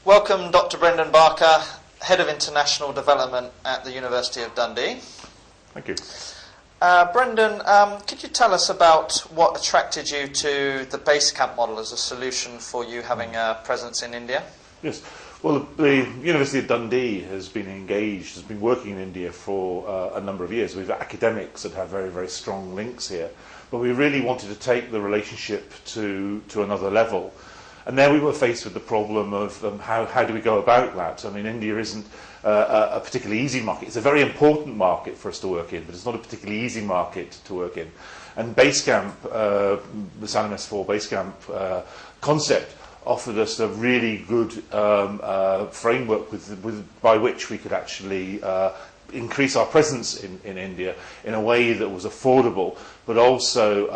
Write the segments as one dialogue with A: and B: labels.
A: Welcome, Dr. Brendan Barker, Head of International Development at the University of Dundee.
B: Thank you.
A: Brendan, could you tell us about what attracted you to the base camp model as a solution for you having a presence in India?
B: Yes. Well, the University of Dundee has been working in India for a number of years. We've got academics that have very, very strong links here. But we really wanted to take the relationship to another level. And there we were faced with the problem of how do we go about that? I mean, India isn't a particularly easy market. It's a very important market for us to work in, but it's not a particularly easy market to work in. And Basecamp, the Sannam S4 Basecamp concept offered us a really good framework by which we could actually increase our presence in India in a way that was affordable, but also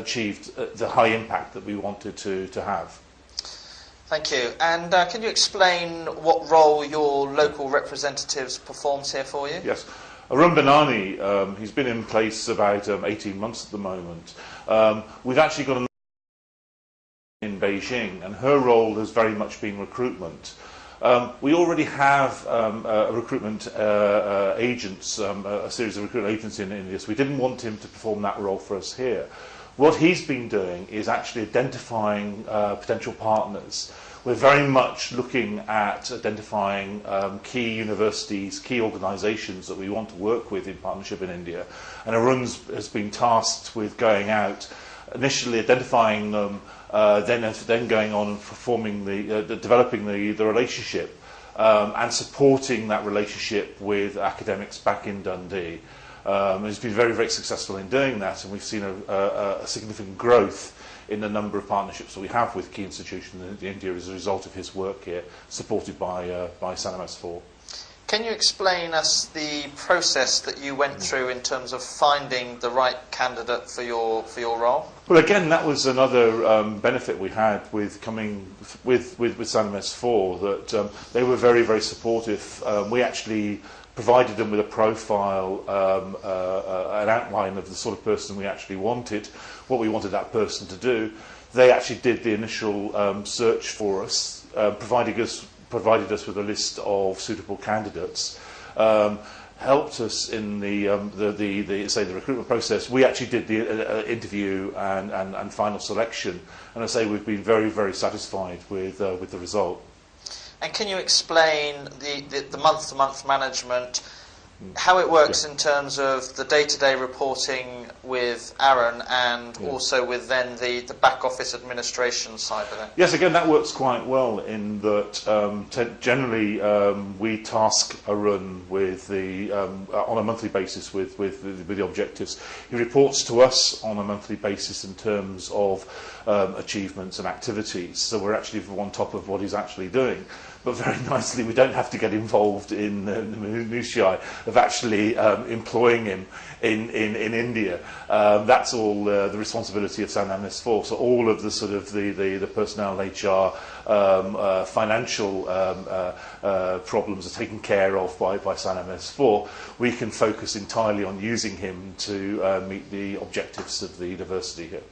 B: achieved the high impact that we wanted to have.
A: Thank you. And can you explain what role your local representatives performs here for you?
B: Yes. Arun Banani, he's been in place about 18 months at the moment. We've actually got in Beijing, and her role has very much been recruitment. We already have a recruitment agents, a series of recruitment agents in India, so we didn't want him to perform that role for us here. What he's been doing is actually identifying potential partners. We're very much looking at identifying key universities, key organisations that we want to work with in partnership in India. And Arun has been tasked with going out, initially identifying them, then going on and performing developing the relationship and supporting that relationship with academics back in Dundee. He's been very, very successful in doing that, and we've seen a significant growth in the number of partnerships that we have with key institutions in India as a result of his work here, supported by Sannam S4.
A: Can you explain us the process that you went through in terms of finding the right candidate for your role?
B: Well, again, that was another benefit we had with coming with Sannam S4, that they were very, very supportive. We actually provided them with a profile, an outline of the sort of person we actually wanted, what we wanted that person to do. They actually did the initial search for us, provided us with a list of suitable candidates, helped us in the recruitment process. We actually did the interview and final selection, and I say we've been very, very satisfied with the result.
A: And can you explain the month-to-month management, how it works in terms of the day-to-day reporting with Aaron and also with then the back office administration side of it?
B: Yes, again, that works quite well in that generally we task Arun with on a monthly basis with the objectives. He reports to us on a monthly basis in terms of achievements and activities, so we're actually on top of what he's actually doing. But very nicely, we don't have to get involved in the minutiae of actually employing him in India. That's all the responsibility of Sannam S4. So all of the sort of the personnel, HR, financial problems are taken care of by Sannam S4. We can focus entirely on using him to meet the objectives of the university here.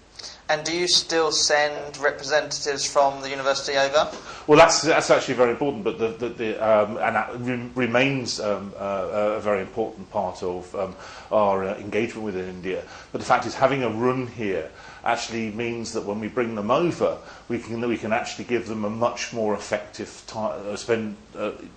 A: And do you still send representatives from the university over?
B: Well, that's actually very important, but and that remains a very important part of our engagement with India. But the fact is, having a run here actually means that when we bring them over, we can actually give them a much more effective time, spend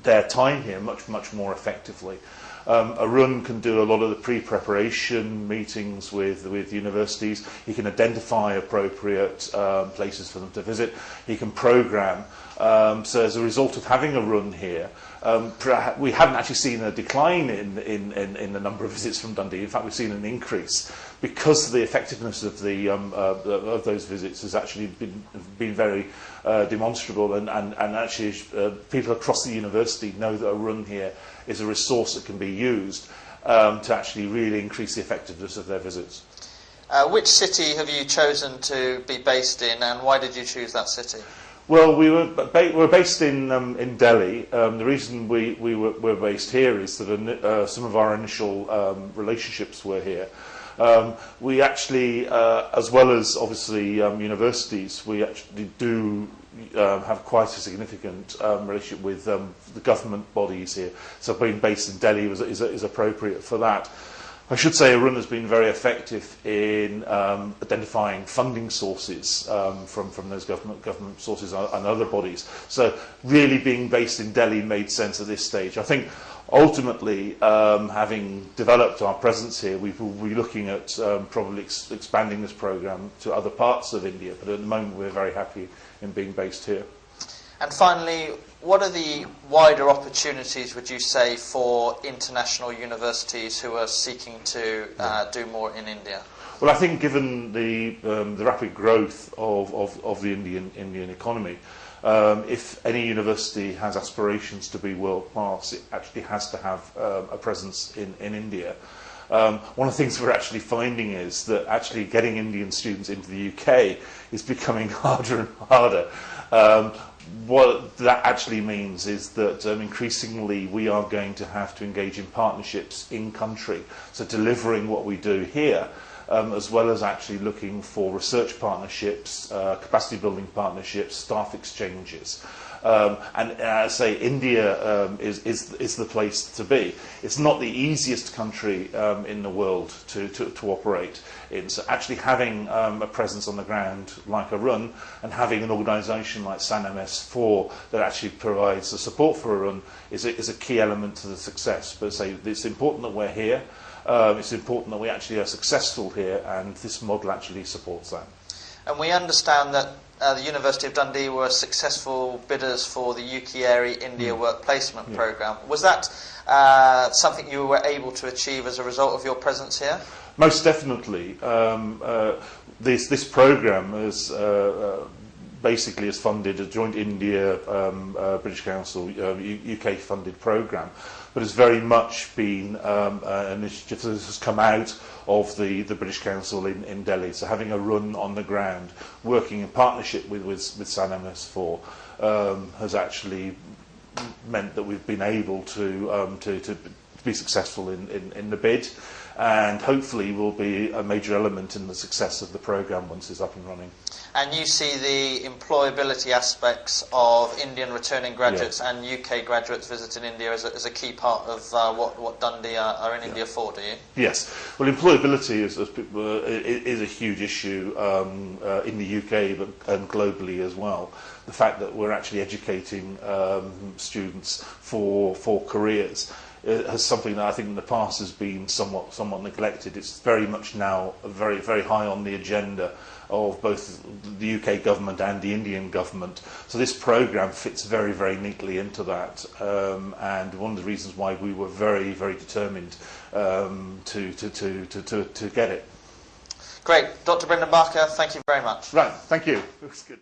B: their time here much more effectively. Arun can do a lot of the pre-preparation meetings with universities. He can identify appropriate places for them to visit. He can program. So as a result of having Arun here, we haven't actually seen a decline in the number of visits from Dundee. In fact, we've seen an increase because the effectiveness of of those visits has actually been very demonstrable, and actually people across the university know that Arun here is a resource that can be used to actually really increase the effectiveness of their visits.
A: Which city have you chosen to be based in, and why did you choose that city?
B: Well, we're based in Delhi. The reason we're based here is that some of our initial relationships were here. We actually, as well as obviously universities, we actually do have quite a significant relationship with the government bodies here. So being based in Delhi is appropriate for that. I should say Arun has been very effective in identifying funding sources from those government sources and other bodies. So really being based in Delhi made sense at this stage. I think ultimately, having developed our presence here, we will be looking at probably expanding this programme to other parts of India, but at the moment we're very happy in being based here.
A: And finally, what are the wider opportunities, would you say, for international universities who are seeking to do more in India?
B: Well, I think given the rapid growth of the Indian economy, if any university has aspirations to be world class, it actually has to have a presence in India. One of the things we're actually finding is that actually getting Indian students into the UK is becoming harder and harder. What that actually means is that increasingly we are going to have to engage in partnerships in country, so delivering what we do here, as well as actually looking for research partnerships, capacity building partnerships, staff exchanges. And I say India is the place to be. It's not the easiest country in the world to operate in. So actually having a presence on the ground like Arun and having an organisation like Sannam S4 that actually provides the support for Arun is a key element to the success. But say it's important that we're here. It's important that we actually are successful here, and this model actually supports that.
A: And we understand that the University of Dundee were successful bidders for the UK Area India Work Placement Programme. Was that something you were able to achieve as a result of your presence here?
B: Most definitely. This programme is basically has funded a joint India British Council UK funded programme, but has very much been an initiative that has come out of the British Council in Delhi. So having a run on the ground, working in partnership with Sannam S4 has actually meant that we've been able to be successful in the bid, and hopefully will be a major element in the success of the programme once it's up and running.
A: And you see the employability aspects of Indian returning graduates and UK graduates visiting India as a key part of what Dundee are in India for, do you?
B: Yes. Well, employability is a huge issue in the UK and globally as well. The fact that we're actually educating students for careers has something that I think in the past has been somewhat neglected. It's very much now very high on the agenda of both the UK government and the Indian government. So this programme fits very neatly into that, and one of the reasons why we were very determined to get it.
A: Great. Dr. Brendan Barker, thank you very much.
B: Right, thank you. It was good.